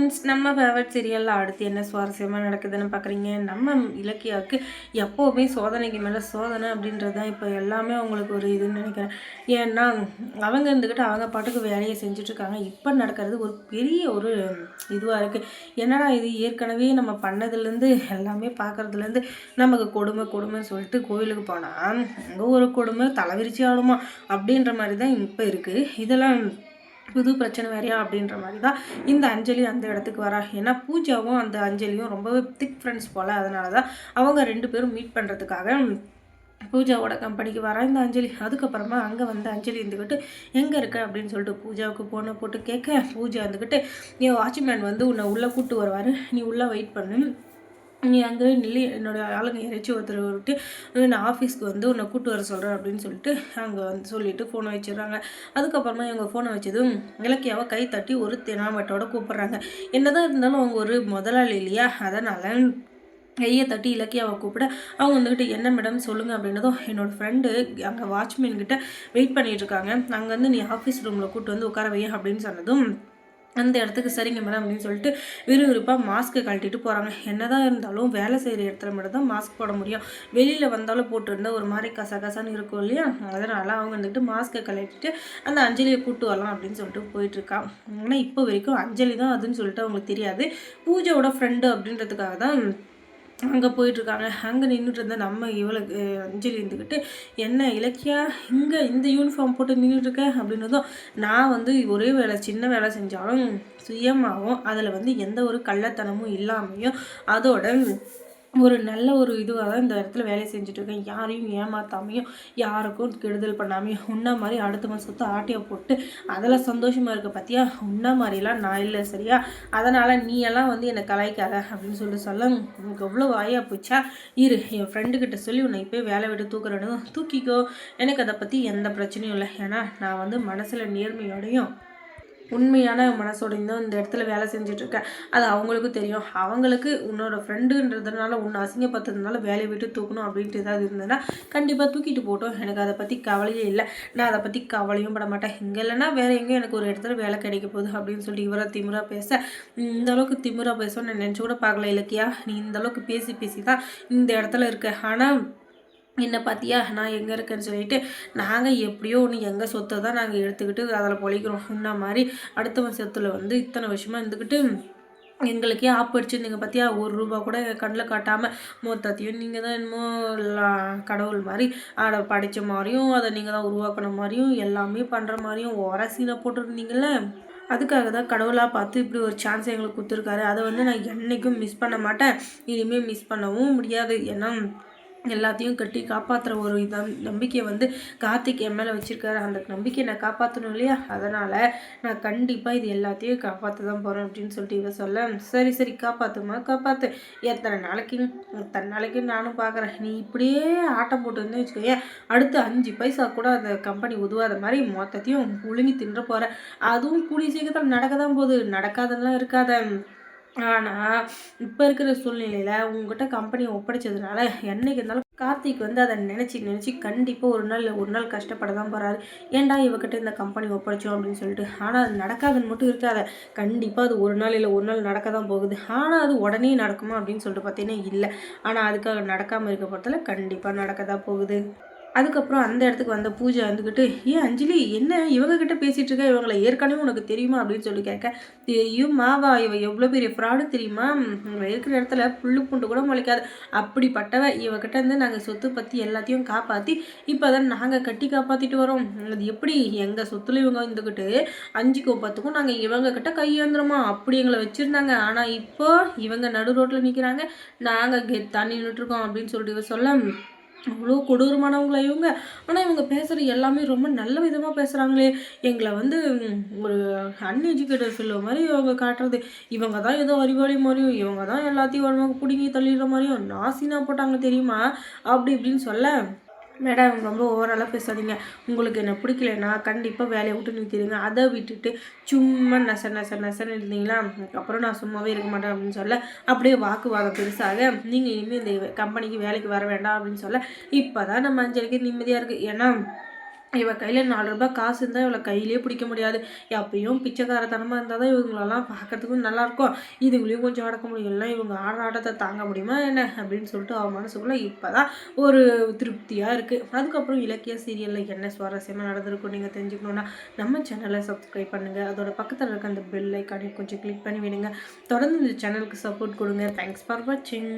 Friends, நம்ம favourite சீரியலில் அடுத்து என்ன சுவாரஸ்யமாக நடக்குதுன்னு பார்க்குறீங்க. நம்ம இலக்கியாவுக்கு எப்போவுமே சோதனைக்கு மேலே சோதனை அப்படின்றது தான் இப்போ எல்லாமே அவங்களுக்கு ஒரு இதுன்னு நினைக்கிறேன். ஏன்னா அவங்க இருந்துக்கிட்டு அவங்க பாட்டுக்கு வேலையை செஞ்சுட்ருக்காங்க. இப்போ நடக்கிறது ஒரு பெரிய ஒரு இதுவாக இருக்குது. என்னடா இது, ஏற்கனவே நம்ம பண்ணதுலேருந்து எல்லாமே பார்க்குறதுலேருந்து நமக்கு கொடுமைன்னு சொல்லிட்டு கோயிலுக்கு போனால் அங்கே ஒரு கொடுமை தலைவிரிச்சி ஆடுமா அப்படின்ற மாதிரி தான் இப்போ இருக்குது. இதெல்லாம் புது பிரச்சனை வேறையா அப்படின்ற மாதிரி தான் இந்த அஞ்சலி அந்த இடத்துக்கு வரா. ஏன்னா பூஜாவும் அந்த அஞ்சலியும் ரொம்பவே திக் ஃப்ரெண்ட்ஸ் போல். அதனால தான் அவங்க 2 பேரும் மீட் பண்ணுறதுக்காக பூஜாவோட கம்பெனிக்கு வரா இந்த அஞ்சலி. அதுக்கப்புறமா அங்கே வந்து அஞ்சலி இருந்துக்கிட்டு எங்கே இருக்க அப்படின்னு சொல்லிட்டு பூஜாவுக்கு ஃபோனை போட்டு கேட்க, பூஜா இருந்துக்கிட்டு என் வாட்ச்மேன் வந்து உன்னை உள்ளே கூப்பிட்டு வருவார், நீ உள்ளே வெயிட் பண்ணு, நீ அங்கே நில்லி, என்னோடய ஆளுங்க இறைச்சி ஒருத்தர் விட்டு நான் ஆஃபீஸ்க்கு வந்து உன்னை கூப்பிட்டு வர சொல்கிறேன் அப்படின்னு சொல்லிட்டு அங்கே வந்து சொல்லிவிட்டு ஃபோனை வச்சிடுறாங்க. அதுக்கப்புறமா இவங்க ஃபோனை வச்சதும் இலக்கியாவை கை தட்டி ஒரு தெனாமட்டோட கூப்பிட்றாங்க. என்னதான் இருந்தாலும் அவங்க ஒரு முதலாளி இல்லையா, அதனால் கையை தட்டி இலக்கியாவை கூப்பிட அவங்க வந்துக்கிட்டு என்ன மேடம் சொல்லுங்கள் அப்படின்னதும், என்னோடய ஃப்ரெண்டு அங்கே வாட்ச்மேன்கிட்ட வெயிட் பண்ணிகிட்ருக்காங்க, அங்கேருந்து நீ ஆஃபீஸ் ரூமில் கூப்பிட்டு வந்து உட்கார வை அப்படின்னு சொன்னதும் அந்த இடத்துக்கு சரிங்க மேடம் அப்படின்னு சொல்லிட்டு விறுவிறுப்பாக மாஸ்க்கு கழட்டிட்டு போகிறாங்க. என்னதான் இருந்தாலும் வேலை செய்கிற இடத்துல மட்டும் தான் மாஸ்க் போட முடியும். வெளியில் வந்தாலும் போட்டுருந்தா ஒரு மாதிரி கசகசான்னு இருக்கும் இல்லையா, அதனால் அவங்க வந்துட்டு மாஸ்க்கை கழட்டிட்டு அந்த அஞ்சலியை கூப்பிட்டு வரலாம் அப்படின்னு சொல்லிட்டு போயிட்டுருக்கா. ஆனால் இப்போ வரைக்கும் அஞ்சலி தான் அதுன்னு சொல்லிட்டு அவங்களுக்கு தெரியாது. பூஜையோட ஃப்ரெண்டு அப்படின்றதுக்காக தான் அங்கே போயிட்டுருக்காங்க. அங்கே நின்றுட்டு இருந்த நம்ம இவளுக்கு அஞ்சலி இருந்துக்கிட்டு என்ன இலக்கியா இங்கே இந்த யூனிஃபார்ம் போட்டு நின்றுட்டுருக்க அப்படின்னதும், நான் வந்து ஒரே வேலை சின்ன வேலை செஞ்சாலும் சுயமாகவும் அதில் வந்து எந்த ஒரு கள்ளத்தனமும் இல்லாமையும் அதோட ஒரு நல்ல ஒரு இதுவாக தான் இந்த இடத்துல வேலை செஞ்சுட்ருக்கேன். யாரையும் ஏமாற்றாமையும் யாருக்கும் கெடுதல் பண்ணாமையும் உன்ன மாதிரி அடுத்த மாதத்தை ஆட்டியை போட்டு அதில் சந்தோஷமாக இருக்க பார்த்தியா, உன்ன மாதிரிலாம் நான் இல்லை சரியா, அதனால் நீ எல்லாம் வந்து என்னை கலாய்க்காத அப்படின்னு சொல்ல உனக்கு எவ்வளோ வாயா போச்சா, இரு என் ஃப்ரெண்டுக்கிட்ட சொல்லி உன்னை இப்போ வேலை விட்டு தூக்குறேன்னு தூக்கிக்கோ, எனக்கு அதை பற்றி எந்த பிரச்சனையும் இல்லை. ஏன்னா நான் வந்து மனசில் நேர்மையோடையும் உண்மையான மனசோடையும் தான் இந்த இடத்துல வேலை செஞ்சிட்ருக்கேன். அது அவங்களுக்கும் தெரியும். அவங்களுக்கு உன்னோட ஃப்ரெண்டுன்றதுனால உன்னை அசிங்கப்படுத்துறதுனால வேலையை விட்டு தூக்கணும் அப்படின்ட்டு ஏதாவது இருந்ததுன்னா கண்டிப்பாக தூக்கிட்டு போட்டோம், எனக்கு அதை பற்றி கவலையே இல்லை, நான் அதை பற்றி கவலையும் பட மாட்டேன். இங்கே இல்லைன்னா வேறு எங்கேயும் எனக்கு ஒரு இடத்துல வேலை கிடைக்க போகுது அப்படின்னு சொல்லிட்டு இவரை திமிரா பேச, இந்த அளவுக்கு திமிரா பேசணும்னு நான் நினச்சி கூட பார்க்கல இலக்கியா, நீ இந்த அளவுக்கு பேசி தான் இந்த இடத்துல இருக்க. ஆனால் என்ன பார்த்தியா நான் எங்கே இருக்கேன்னு சொல்லிட்டு நாங்கள் எப்படியோ ஒன்று எங்கள் சொத்தை தான் நாங்கள் எடுத்துக்கிட்டு அதில் பொழைக்கிறோம். உன்ன மாதிரி அடுத்தவன் சொத்தில் வந்து இத்தனை வருஷமாக இருந்துக்கிட்டு எங்களுக்கே ஆப்பு அடிச்சிருந்தீங்க பார்த்தியா, ₹1 கூட எங்கள் கண்ணில் காட்டாமல் மொத்தத்தையும் நீங்கள் தான் என்னமோ கடவுள் மாதிரி அதை படித்த மாதிரியும் அதை நீங்கள் தான் உருவாக்கின மாதிரியும் எல்லாமே பண்ணுற மாதிரியும் சீனை போட்டுருந்தீங்கள்ல, அதுக்காக தான் கடவுளாக பார்த்து இப்படி ஒரு சான்ஸ் எங்களுக்கு கொடுத்துருக்காரு. அதை வந்து நான் என்றைக்கும் மிஸ் பண்ண மாட்டேன், இனிமேல் மிஸ் பண்ணவும் முடியாது. ஏன்னா எல்லாத்தையும் கட்டி காப்பாற்றுற ஒரு நம்பிக்கையை வந்து கார்த்திக் என் மேலே வச்சுருக்காரு. அந்த நம்பிக்கையை நான் காப்பாற்றணும் இல்லையா, அதனால் நான் கண்டிப்பாக இது எல்லாத்தையும் காப்பாற்ற தான் போகிறேன் அப்படின்னு சொல்லிட்டு இவ சொல்ல, சரி காப்பாற்றுமா காப்பாற்று, எத்தனை நாளைக்கு நானும் பார்க்குறேன். நீ இப்படியே ஆட்டம் போட்டு வந்து வச்சுக்கோங்க, அடுத்து 5 பைசா கூட அந்த கம்பெனி உதவாத மாதிரி மொத்தத்தையும் புழுங்கி தின்ற போகிறேன். அதுவும் கூடிய சீக்கிரத்தில் நடக்க தான் போகுது, நடக்காதெல்லாம் இருக்காத. ஆனால் இப்போ இருக்கிற சூழ்நிலையில் உங்ககிட்ட கம்பெனியை ஒப்படைச்சதுனால என்றைக்கு இருந்தாலும் கார்த்திக் வந்து அதை நினச்சி கண்டிப்பாக ஒரு நாள் கஷ்டப்பட தான் போகிறாரு. ஏன்டா இவகிட்ட இந்த கம்பெனி ஒப்படைச்சோம் அப்படின்னு சொல்லிட்டு. ஆனால் அது நடக்காதுன்னு மட்டும் இருக்காத, கண்டிப்பாக அது ஒரு நாள் நடக்க தான் போகுது. ஆனால் அது உடனே நடக்குமா அப்படின்னு சொல்லிட்டு பார்த்தீங்கன்னா இல்லை. ஆனால் அதுக்காக நடக்காமல் இருக்க பொறுத்தல கண்டிப்பாக நடக்க தான் போகுது. அதுக்கப்புறம் அந்த இடத்துக்கு வந்த பூஜை வந்துக்கிட்டு, ஏன் அஞ்சலி என்ன இவங்ககிட்ட பேசிகிட்டு இருக்க, இவங்களை ஏற்கனவே உனக்கு தெரியுமா அப்படின்னு சொல்லி கேட்க, தெரியுமாவா, இவ எவ்வளோ பெரிய ஃப்ராடு தெரியுமா, இவங்க இருக்கிற இடத்துல புல்லு பூண்டு கூட முளைக்காது, அப்படிப்பட்டவ, இவகிட்ட இருந்து நாங்கள் சொத்து பற்றி எல்லாத்தையும் காப்பாற்றி இப்போ தான் நாங்கள் கட்டி காப்பாற்றிட்டு வரோம். அது எப்படி எங்கள் சொத்துல இவங்க வந்துக்கிட்டு 5க்கும் 10க்கும் நாங்கள் இவங்கக்கிட்ட கையேந்திரமா அப்படி எங்களை வச்சுருந்தாங்க. ஆனால் இப்போ இவங்க நடு ரோட்டில் நிற்கிறாங்க, நாங்கள் கெத்தான் நின்றுட்டுருக்கோம் அப்படின்னு சொல்லிட்டு இவ சொல்ல, அவ்வளோ கொடூரமானவங்களா இவங்க. ஆனால் இவங்க பேசுகிற எல்லாமே ரொம்ப நல்ல விதமாக பேசுகிறாங்களே, எங்களை வந்து ஒரு அன்எஜுகேட்டட் ஃபெல்லோ மாதிரி இவங்க காட்டுறது, இவங்க தான் ஏதோ அறிவாளி மாதிரியும் இவங்க தான் எல்லாத்தையும் வருவாங்க பிடிங்கி தள்ளிடுற மாதிரியும் நாசினா போட்டாங்க தெரியுமா அப்படி இப்படின்னு சொல்ல, மேடம் ரொம்ப ஓவராலாக பேசாதீங்க, உங்களுக்கு என்ன பிடிக்கலன்னா கண்டிப்பாக வேலையை விட்டு நிறுத்திடுங்க, அதை விட்டுட்டு சும்மா நசன்னு இருந்தீங்களா அப்புறம் நான் சும்மாவே இருக்க மாட்டேன் அப்படின்னு சொல்ல, அப்படியே வாக்குவாதம் பெருசாக நீங்கள் இனிமேல் இந்த கம்பெனிக்கு வேலைக்கு வர வேண்டாம் அப்படின்னு சொல்ல, இப்போ தான் நம்ம அஞ்சலிக்கு நிம்மதியாக இருக்குது. ஏன்னா இவ கையில ரூ. 4 காசு இருந்தால் இவளை கையிலேயே பிடிக்க முடியாது. எப்பயும் பிச்சைக்காரத்தனமாக இருந்தால் தான் இவங்களெல்லாம் பார்க்கறதுக்கும் நல்லாயிருக்கும். இதுங்களையும் கொஞ்சம் அடக்க முடியும். இல்லைனா இவங்க ஆடுற ஆட்டத்தை தாங்க முடியுமா என்ன அப்படின்னு சொல்லிட்டு அவன் மனசுக்குள்ளே இப்போ தான் ஒரு திருப்தியாக இருக்குது. அதுக்கப்புறம் இலக்கிய சீரியலில் என்ன சுவாரஸ்யமாக நடந்திருக்கும் நீங்கள் தெரிஞ்சுக்கணுன்னா நம்ம சேனலை சப்ஸ்கிரைப் பண்ணுங்கள். அதோட பக்கத்தில் இருக்க அந்த பெல் ஐக்கானே கொஞ்சம் கிளிக் பண்ணி விடுங்க. தொடர்ந்து இந்த சேனலுக்கு சப்போர்ட் கொடுங்க. தேங்க்ஸ் ஃபார் வாட்சிங்.